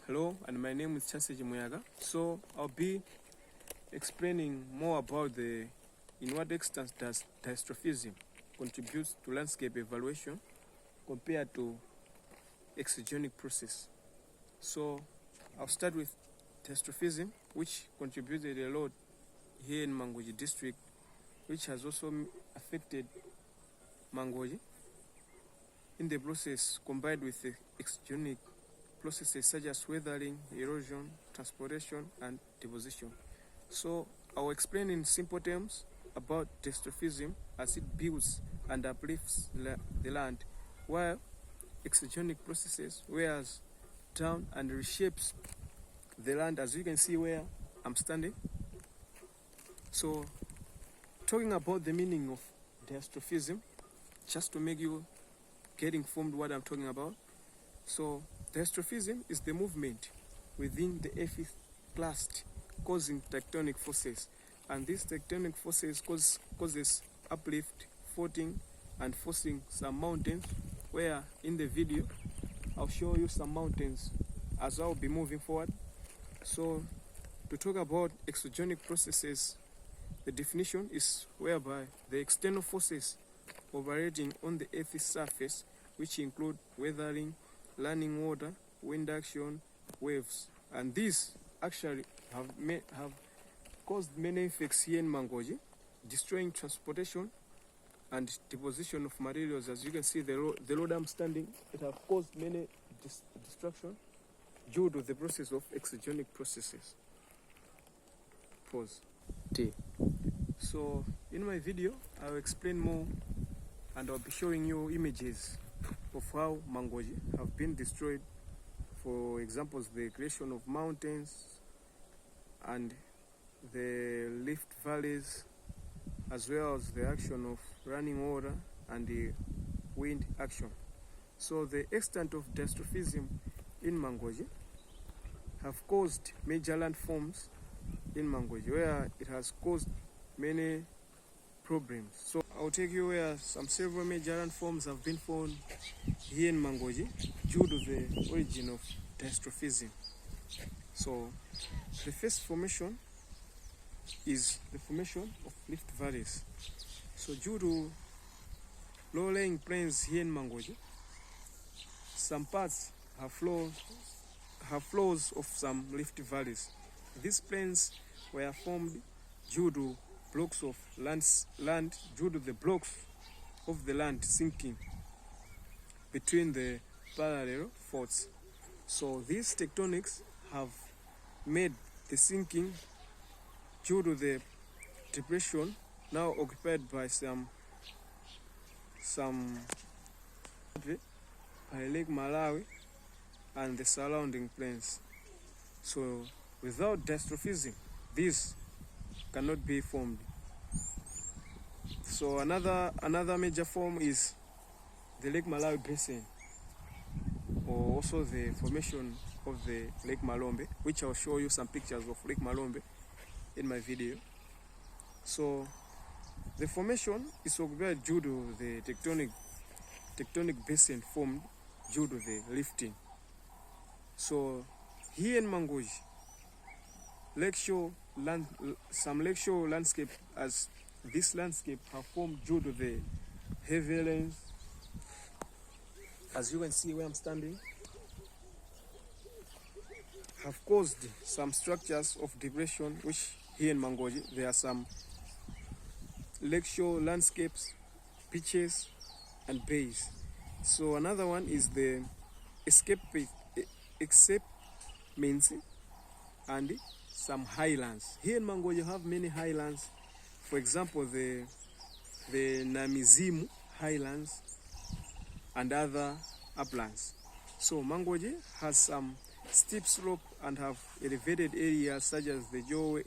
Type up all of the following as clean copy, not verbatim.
Hello, and my name is Chanseji Muyaga. So I'll be explaining more about in what extent does diastrophism contribute to landscape evaluation compared to exogenic process. So I'll start with diastrophism, which contributed a lot here in Mangoji district, which has also affected Mangoji in the process combined with the exogenic processes such as weathering, erosion, transportation, and deposition. So I'll explain in simple terms about diastrophism as it builds and uplifts the land, while exogenic processes wears down and reshapes the land, as you can see where I'm standing. So talking about the meaning of diastrophism, just to make you get informed what I'm talking about. So diastrophism is the movement within the Earth's crust causing tectonic forces, and these tectonic forces causes uplift, faulting, and forcing some mountains, where in the video I'll show you some mountains as I'll be moving forward. So to talk about exogenic processes, the definition is whereby the external forces operating on the Earth's surface, which include weathering, running water, wind action, waves, and these actually have caused many effects here in Mangoji, destroying transportation and deposition of materials. As you can see, the road I'm standing, it has caused many destruction due to the process of exogenic processes. Pause. T. So in my video, I'll explain more, and I'll be showing you images of how Mangoji have been destroyed. For examples, the creation of mountains and the lift valleys, as well as the action of running water and the wind action. So the extent of diastrophism in Mangoji have caused major landforms in Mangoji, where it has caused many problems. So I'll take you where several major landforms have been found here in Mangoji due to the origin of diastrophism. So the first formation is the formation of lift valleys. So due to low-lying plains here in Mangoji, some parts have flows of some lift valleys. These plains were formed due to blocks of land due to the blocks of the land sinking between the parallel faults. So these tectonics have made the sinking due to the depression now occupied by some by Lake Malawi and the surrounding plains. So without diastrophism, this cannot be formed. So another major form is the Lake Malawi basin, or also the formation of the Lake Malombe, which I'll show you some pictures of Lake Malombe in my video. So the formation is occupied due to the tectonic basin formed due to the lifting. So here in Mangoji, some lakeshore landscape, as this landscape have formed due to the heavy rains. As you can see where I'm standing, have caused some structures of depression, which here in Mangoji there are some lakeshore landscapes, beaches, and bays. So another one is the escarpments and some highlands. Here in Mangoji you have many highlands. For example, the Namizimu highlands and other uplands. So Mangoji has some steep slope and have elevated areas such as the Joe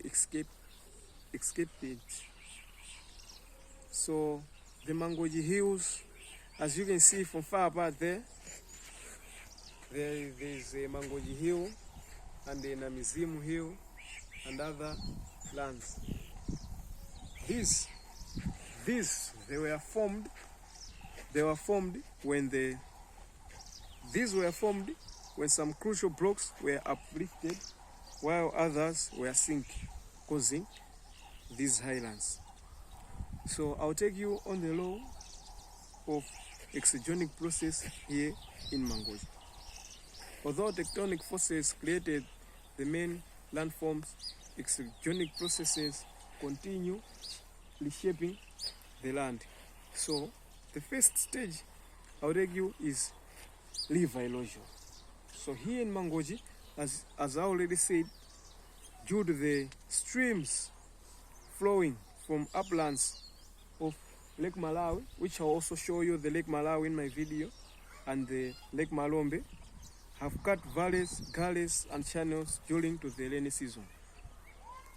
escarpment. So the Mangoji hills, as you can see from far apart there is a Mangoji hill and the Namizimu hill and other lands. These were formed when when some crucial blocks were uplifted while others were sink, causing these highlands. So I'll take you on the law of exogenic process here in Mangoji. Although tectonic forces created the main landforms, exogenic processes continue reshaping the land. So the first stage I'll take you is river erosion. So here in Mangoji, as I already said, due to the streams flowing from uplands of Lake Malawi, which I'll also show you the Lake Malawi in my video, and the Lake Malombe, have cut valleys, gullies, and channels during to the rainy season.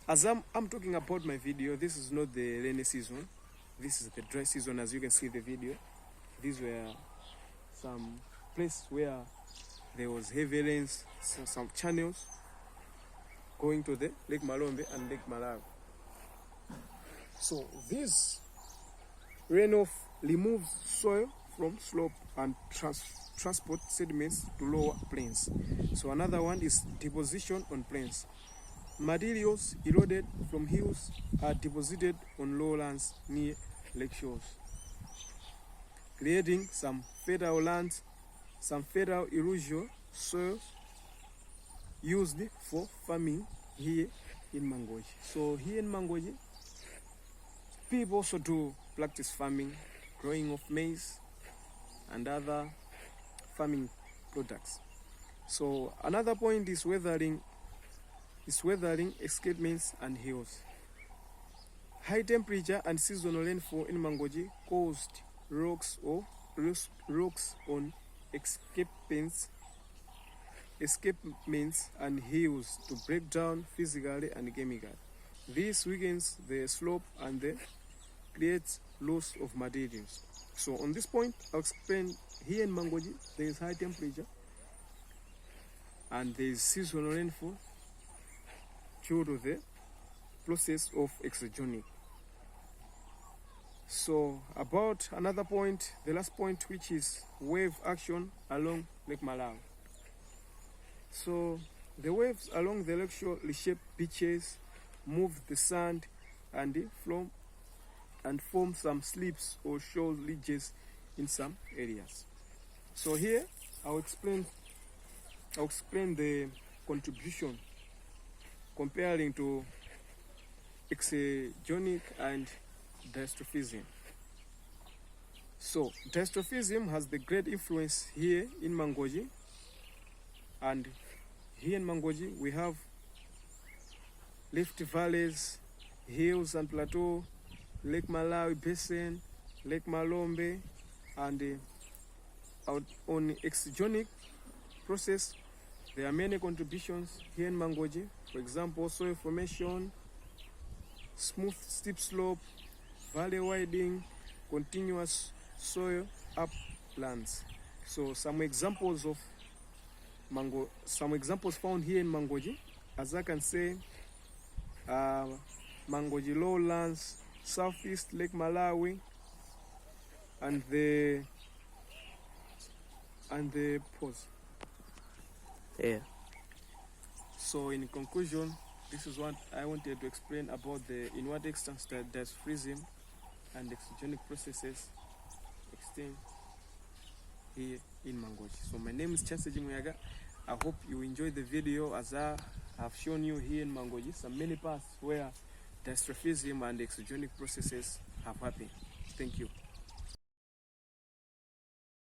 As I'm talking about my video, this is not the rainy season. This is the dry season, as you can see the video. These were some places where there was heavy rains, some channels going to the Lake Malombe and Lake Malawi. So this runoff removes soil from slope and transport sediments to lower plains. So another one is deposition on plains. Materials eroded from hills are deposited on lowlands near lake shores, creating some fertile lands, some fertile erosion soils used for farming here in Mangoji. So here in Mangoji, people also do practice farming, growing of maize and other farming products. So another point is weathering escarpments and hills. High temperature and seasonal rainfall in Mangoji caused rocks on escarpments and hills to break down physically and chemically. This weakens the slope and creates loss of materials. So on this point, I'll explain here in Mangoji, there is high temperature and there is seasonal rainfall due to the process of exogenic. So about another point, the last point, which is wave action along Lake Malawi. So the waves along the lake shore reshape beaches, move the sand and form some slips or shore ridges in some areas. So here I'll explain the contribution comparing to exogenic and diastrophism. So diastrophism has the great influence here in Mangoji, and here in Mangoji we have rift valleys, hills and plateau, Lake Malawi basin, Lake Malombe, and on exogenic process there are many contributions here in Mangoji. For example, soil formation, smooth steep slope, valley widening, continuous soil uplands. So some examples found here in Mangoji, as I can say, Mangoji lowlands, southeast Lake Malawi, and the pause. Yeah. So in conclusion, this is what I wanted to explain about in what extent diastrophism and exogenic processes extend here in Mangoji. So my name is Chanceji Muyaga. I hope you enjoyed the video as I have shown you here in Mangoji some many parts where diastrophism and exogenic processes have happened. Thank you.